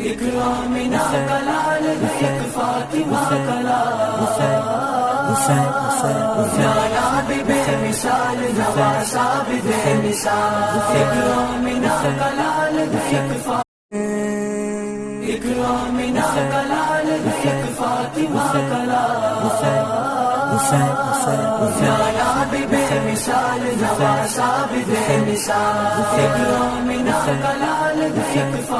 एक आमिना का लाल है, एक फातिमा का लाल, नाना भी बेमिसाल, नवासा भी बेमिसाल। एक आमिना का लाल है, एक आमिना का लाल है, एक फातिमा का लाल, नाना भी बेमिसाल, नवासा भी बेमिसाल। एक आमिना का लाल है, एक